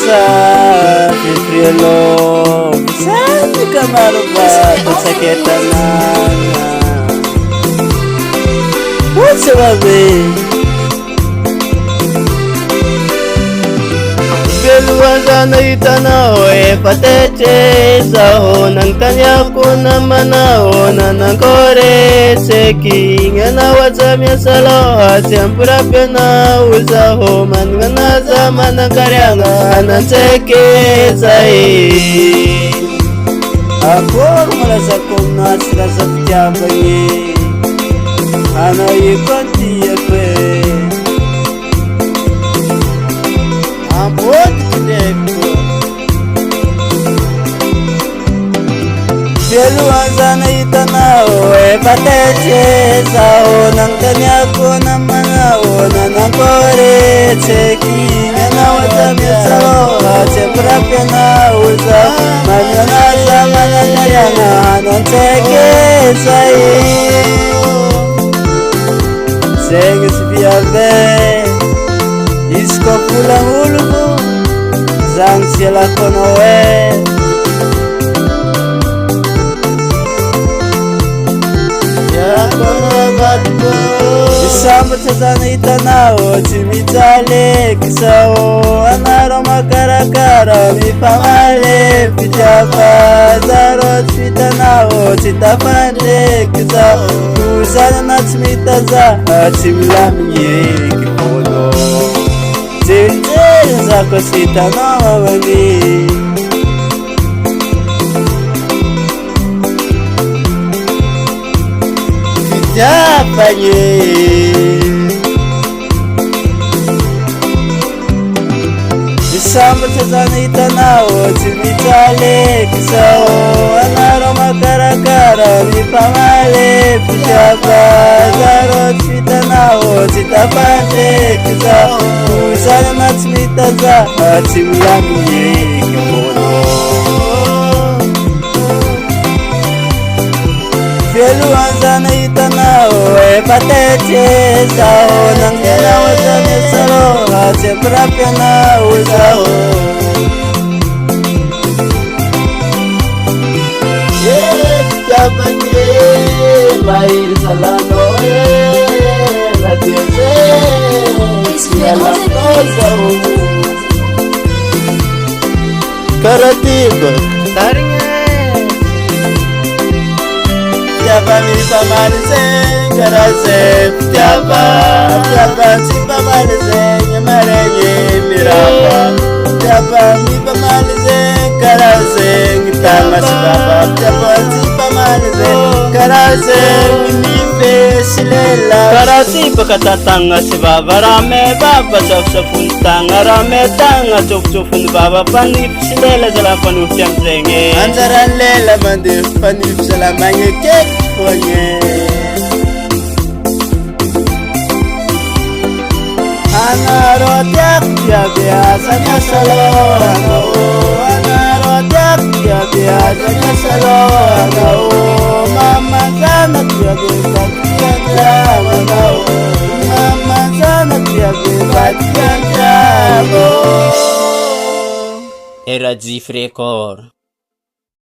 sa Fitrielo Saan ka marubat at sakitan na What's the way? Beluan sana itanaw patete Saho ng kanya ko naman naona ng kore Seki nga nawasam ya salo Siyempre na usaho man nga nasama ng karyangan ng seki sahi Ako malas akong nasira sa tiyabangi Ano ikonti akwe Ambot kideko Beluan sana itanao patete Sao ng kanya ko naman naona ng kore Seki nga nawasam ya salo Siyempre na usaho man nga nasama ng karyangan ng seki sahi Sengis biave Isko pulang ulubu Zang sila konoe Ya kono batko Isama sa sana itanao Chimitale kisao Anaro makarakara Mipamale Pijapa Zarot itanao Chitapande kisao Kusana na chimitaza Chimilamye kikono Zinze zako sitanao wani Kijapanye Isama tazana itanao Chimitale kisao Anaro makarakara Mipamale Pijapa Zarot itanao Chitapande kisao Kusana na chimitaza Chimilamye kimono Beluan sana itanao patete Sao ng nawasam ya salo Siyempre na usaho Japanye Bahir salano Latiose Sialang kosaho Karatiba Taringa Tiapa mi pamalise Karase Tiapa si pamalise Nyamarenye mirapa Tiapa mi pamalise Karase Ngitama si papa Tiapa si pamalise Karase Mimipe silela Karasi pakatatanga si baba Rame baba saf-safuntanga Rame tanga suf-sufun baba Panif silela sala panuf siyam zenge Ansaran lela mandif Panif sala mange kek ponye Anarotiak dia biasanya selalu Anarotiak dia biasanya selalu Mama sana dia biasanya selalu Mama sana dia biasanya selalu Era Zifrekor